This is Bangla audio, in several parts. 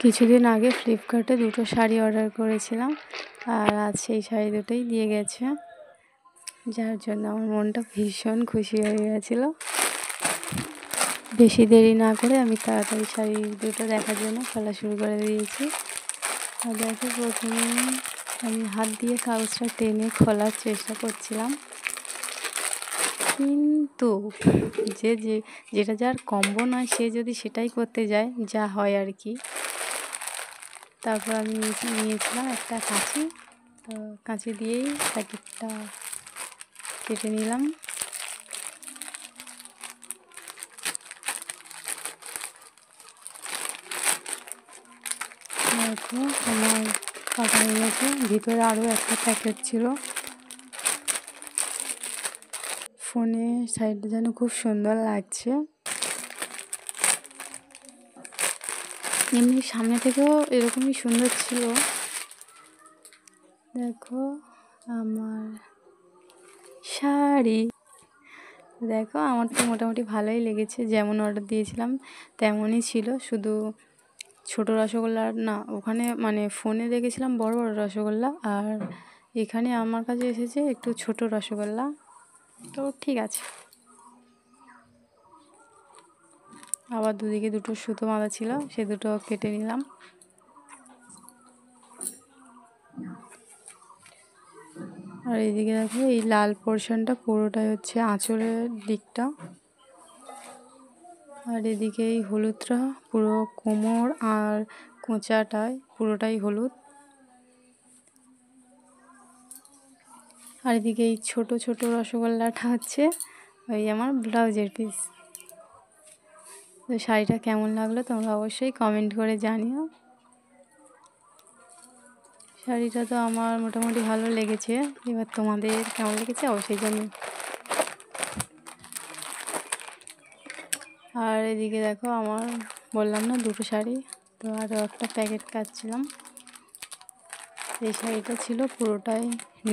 কিছুদিন আগে ফ্লিপকার্টে দুটো শাড়ি অর্ডার করেছিলাম, আর আজ সেই শাড়ি দুটোই দিয়ে গেছে, যার জন্য আমার মনটা ভীষণ খুশি হয়ে গেছিলো। বেশি দেরি না করে আমি তাড়াতাড়ি শাড়ি দুটো দেখার জন্য খোলা শুরু করে দিয়েছি। আর দেখো, প্রথমে আমি হাত দিয়ে কাগজটা টেনে খোলার চেষ্টা করছিলাম, কিন্তু যেটা যার কম্বো নয় সে যদি সেটাই করতে যায়, যা হয় আর কি। তারপর আমি নিয়েছিলাম একটা কাঁচি, তো কাঁচি দিয়েই প্যাকেটটা কেটে নিলাম। দেখো, আমার কাটা হয়ে গেছে। ভিতরে আরও একটা প্যাকেট ছিল। ফোনে সাইডটা যেন খুব সুন্দর লাগছে, এমনি সামনে থেকেও এরকমই সুন্দর ছিল। দেখো আমার শাড়ি, দেখো আমার তো মোটামুটি ভালোই লেগেছে। যেমন অর্ডার দিয়েছিলাম তেমনই ছিল, শুধু ছোট রসগোল্লা না, ওখানে মানে ফোনে দেখেছিলাম বড় বড় রসগোল্লা, আর এখানে আমার কাছে এসেছে একটু ছোট রসগোল্লা, তো ঠিক আছে। আবার দুদিকে দুটো সুতো বাঁধা ছিল, সে দুটো কেটে নিলাম। আর এইদিকে দেখো, এই লাল পোর্শনটা পুরোটাই হচ্ছে আঁচলের দিকটা, আর এদিকে এই হলুদটা পুরো কোমর আর কোঁচাটায় পুরোটাই হলুদ। আর এদিকে এই ছোট ছোট রসগোল্লাটা হচ্ছে ওই আমার ব্লাউজের পিস। তো শাড়িটা কেমন লাগলো তোমরা অবশ্যই কমেন্ট করে জানিও। শাড়িটা তো আমার মোটামুটি ভালো লেগেছে, এবার তোমাদের কেমন লেগেছে অবশ্যই জানিও। আর এদিকে দেখো, আমার বললাম না দুটো শাড়ি, তো আরও একটা প্যাকেট কাটছিলাম। এই শাড়িটা ছিল পুরোটাই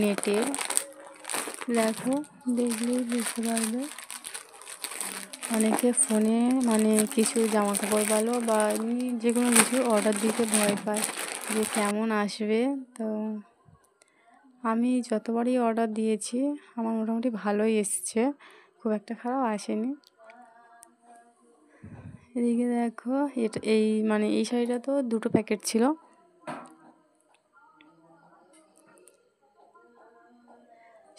নেটের, দেখো দেখলেই বুঝতে পারবে। অনেকে ফোনে মানে কিছু জামা কাপড় বলো বা এমনি যে কোনো কিছু অর্ডার দিতে ভয় পায় যে কেমন আসবে, তো আমি যতবারই অর্ডার দিয়েছি আমার মোটামুটি ভালোই এসছে, খুব একটা খারাপ আসেনি। এদিকে দেখো, এটা এই শাড়িটা তো দুটো প্যাকেট ছিল।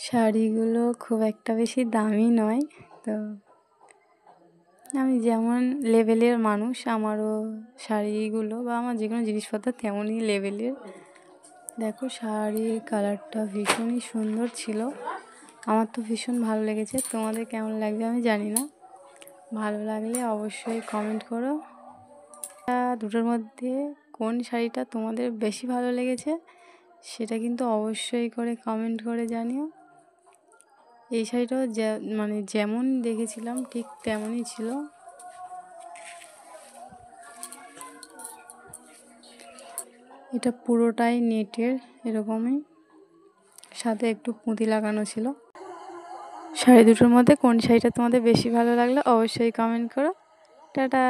শাড়িগুলো খুব একটা বেশি দামি নয়, তো আমি যেমন লেভেলের মানুষ, আমারও শাড়িগুলো বা আমার যে কোনো জিনিসপত্র তেমনই লেভেলের। দেখো, শাড়ির কালারটা ভীষণই সুন্দর ছিল, আমার তো ভীষণ ভালো লেগেছে। তোমাদের কেমন লাগবে আমি জানি না, ভালো লাগলে অবশ্যই কমেন্ট করো। দুটোর মধ্যে কোন শাড়িটা তোমাদের বেশি ভালো লেগেছে সেটা কিন্তু অবশ্যই করে কমেন্ট করে জানিও। এই শাড়িটাও মানে যেমন দেখেছিলাম ঠিক তেমনই ছিল। এটা পুরোটাই নেটের, এরকমই সাথে একটু পুঁতি লাগানো ছিল। শাড়ি দুটোর মধ্যে কোন শাড়িটা তোমাদের বেশি ভালো লাগলো অবশ্যই কমেন্ট করো। টাটা।